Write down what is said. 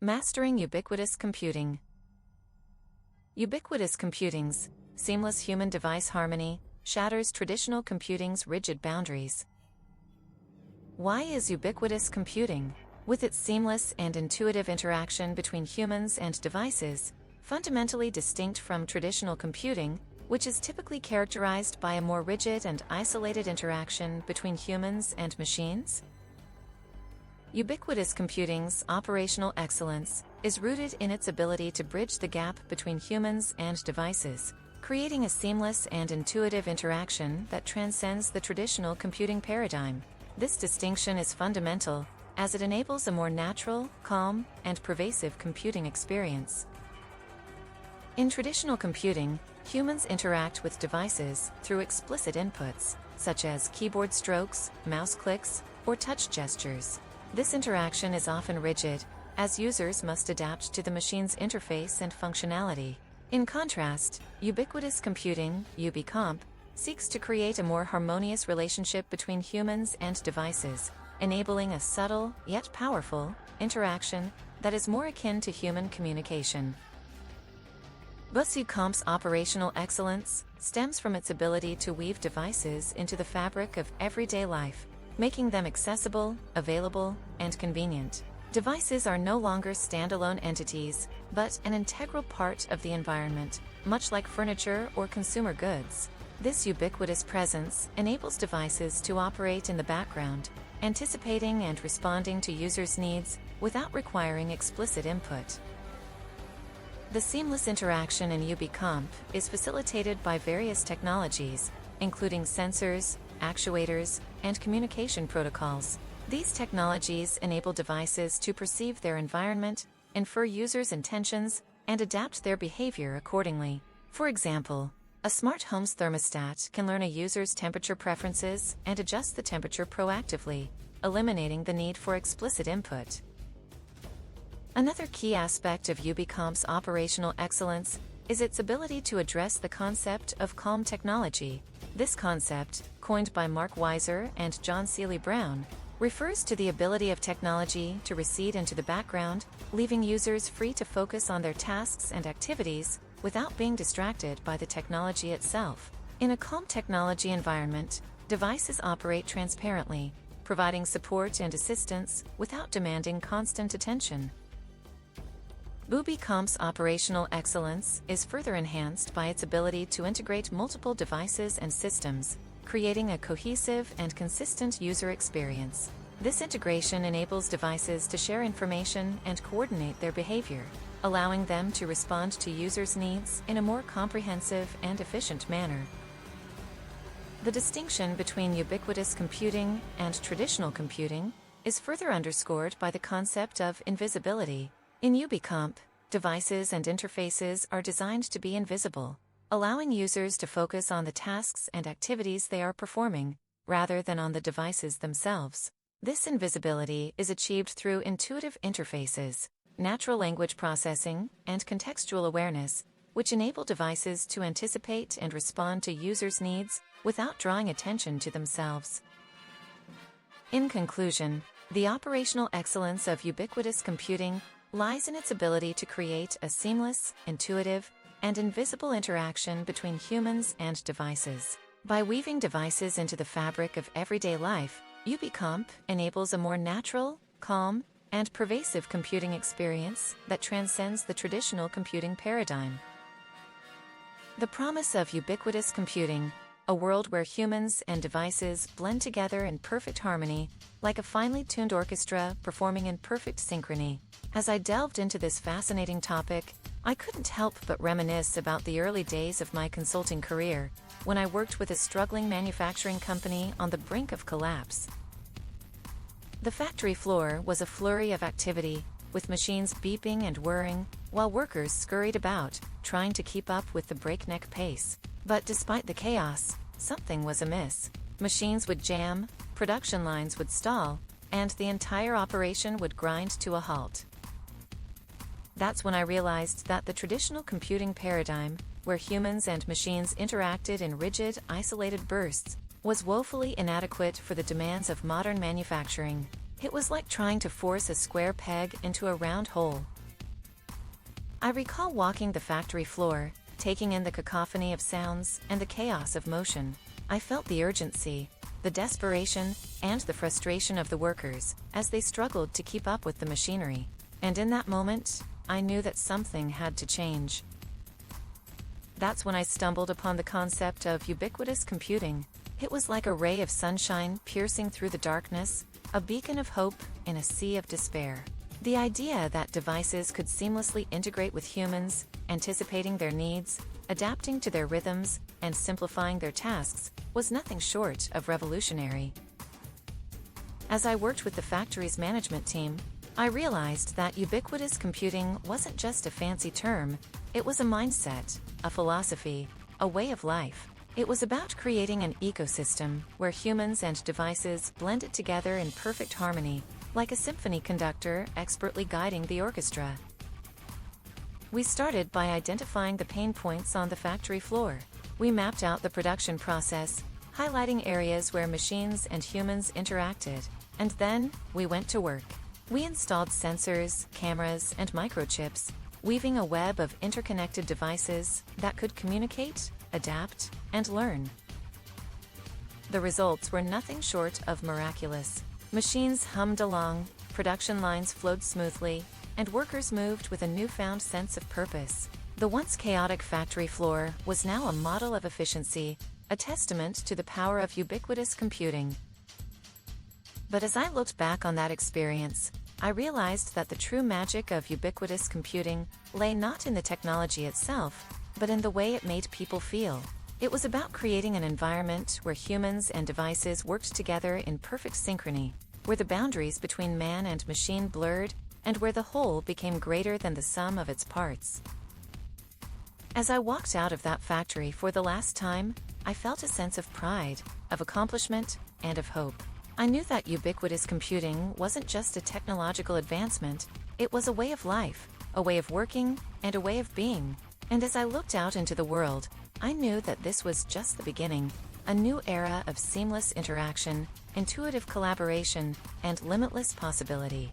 Mastering Ubiquitous Computing. Ubiquitous computing's seamless human-device harmony shatters traditional computing's rigid boundaries. Why is ubiquitous computing, with its seamless and intuitive interaction between humans and devices, fundamentally distinct from traditional computing, which is typically characterized by a more rigid and isolated interaction between humans and machines? Ubiquitous computing's operational excellence is rooted in its ability to bridge the gap between humans and devices, creating a seamless and intuitive interaction that transcends the traditional computing paradigm. This distinction is fundamental, as it enables a more natural, calm, and pervasive computing experience. In traditional computing, humans interact with devices through explicit inputs, such as keyboard strokes, mouse clicks, or touch gestures. This interaction is often rigid, as users must adapt to the machine's interface and functionality. In contrast, ubiquitous computing, UbiComp, seeks to create a more harmonious relationship between humans and devices, enabling a subtle, yet powerful, interaction that is more akin to human communication. UbiComp's operational excellence stems from its ability to weave devices into the fabric of everyday life, making them accessible, available, and convenient. Devices are no longer standalone entities, but an integral part of the environment, much like furniture or consumer goods. This ubiquitous presence enables devices to operate in the background, anticipating and responding to users' needs without requiring explicit input. The seamless interaction in UbiComp is facilitated by various technologies, including sensors, actuators, and communication protocols. These technologies enable devices to perceive their environment, infer users' intentions, and adapt their behavior accordingly. For example, a smart home's thermostat can learn a user's temperature preferences and adjust the temperature proactively, eliminating the need for explicit input. Another key aspect of UbiComp's operational excellence is its ability to address the concept of calm technology. This concept, coined by Mark Weiser and John Seely Brown, refers to the ability of technology to recede into the background, leaving users free to focus on their tasks and activities without being distracted by the technology itself. In a calm technology environment, devices operate transparently, providing support and assistance without demanding constant attention. UbiComp's operational excellence is further enhanced by its ability to integrate multiple devices and systems, creating a cohesive and consistent user experience. This integration enables devices to share information and coordinate their behavior, allowing them to respond to users' needs in a more comprehensive and efficient manner. The distinction between ubiquitous computing and traditional computing is further underscored by the concept of invisibility. In UbiComp, devices and interfaces are designed to be invisible, allowing users to focus on the tasks and activities they are performing, rather than on the devices themselves. This invisibility is achieved through intuitive interfaces, natural language processing, and contextual awareness, which enable devices to anticipate and respond to users' needs without drawing attention to themselves. In conclusion, the operational excellence of ubiquitous computing lies in its ability to create a seamless, intuitive, and invisible interaction between humans and devices. By weaving devices into the fabric of everyday life, UbiComp enables a more natural, calm, and pervasive computing experience that transcends the traditional computing paradigm. The promise of ubiquitous computing, a world where humans and devices blend together in perfect harmony, like a finely tuned orchestra performing in perfect synchrony. As I delved into this fascinating topic, I couldn't help but reminisce about the early days of my consulting career, when I worked with a struggling manufacturing company on the brink of collapse. The factory floor was a flurry of activity, with machines beeping and whirring, while workers scurried about, trying to keep up with the breakneck pace. But despite the chaos, something was amiss. Machines would jam, production lines would stall, and the entire operation would grind to a halt. That's when I realized that the traditional computing paradigm, where humans and machines interacted in rigid, isolated bursts, was woefully inadequate for the demands of modern manufacturing. It was like trying to force a square peg into a round hole. I recall walking the factory floor, taking in the cacophony of sounds and the chaos of motion. I felt the urgency, the desperation, and the frustration of the workers as they struggled to keep up with the machinery. And in that moment, I knew that something had to change. That's when I stumbled upon the concept of ubiquitous computing. It was like a ray of sunshine piercing through the darkness, a beacon of hope in a sea of despair. The idea that devices could seamlessly integrate with humans, anticipating their needs, adapting to their rhythms, and simplifying their tasks, was nothing short of revolutionary. As I worked with the factory's management team, I realized that ubiquitous computing wasn't just a fancy term, it was a mindset, a philosophy, a way of life. It was about creating an ecosystem where humans and devices blended together in perfect harmony, like a symphony conductor expertly guiding the orchestra. We started by identifying the pain points on the factory floor. We mapped out the production process, highlighting areas where machines and humans interacted, and then we went to work. We installed sensors, cameras, and microchips, weaving a web of interconnected devices that could communicate, adapt, and learn. The results were nothing short of miraculous. Machines hummed along, production lines flowed smoothly, and workers moved with a newfound sense of purpose. The once chaotic factory floor was now a model of efficiency, a testament to the power of ubiquitous computing. But as I looked back on that experience, I realized that the true magic of ubiquitous computing lay not in the technology itself, but in the way it made people feel. It was about creating an environment where humans and devices worked together in perfect synchrony, where the boundaries between man and machine blurred, and where the whole became greater than the sum of its parts. As I walked out of that factory for the last time, I felt a sense of pride, of accomplishment, and of hope. I knew that ubiquitous computing wasn't just a technological advancement, it was a way of life, a way of working, and a way of being. And as I looked out into the world, I knew that this was just the beginning, a new era of seamless interaction, intuitive collaboration, and limitless possibility.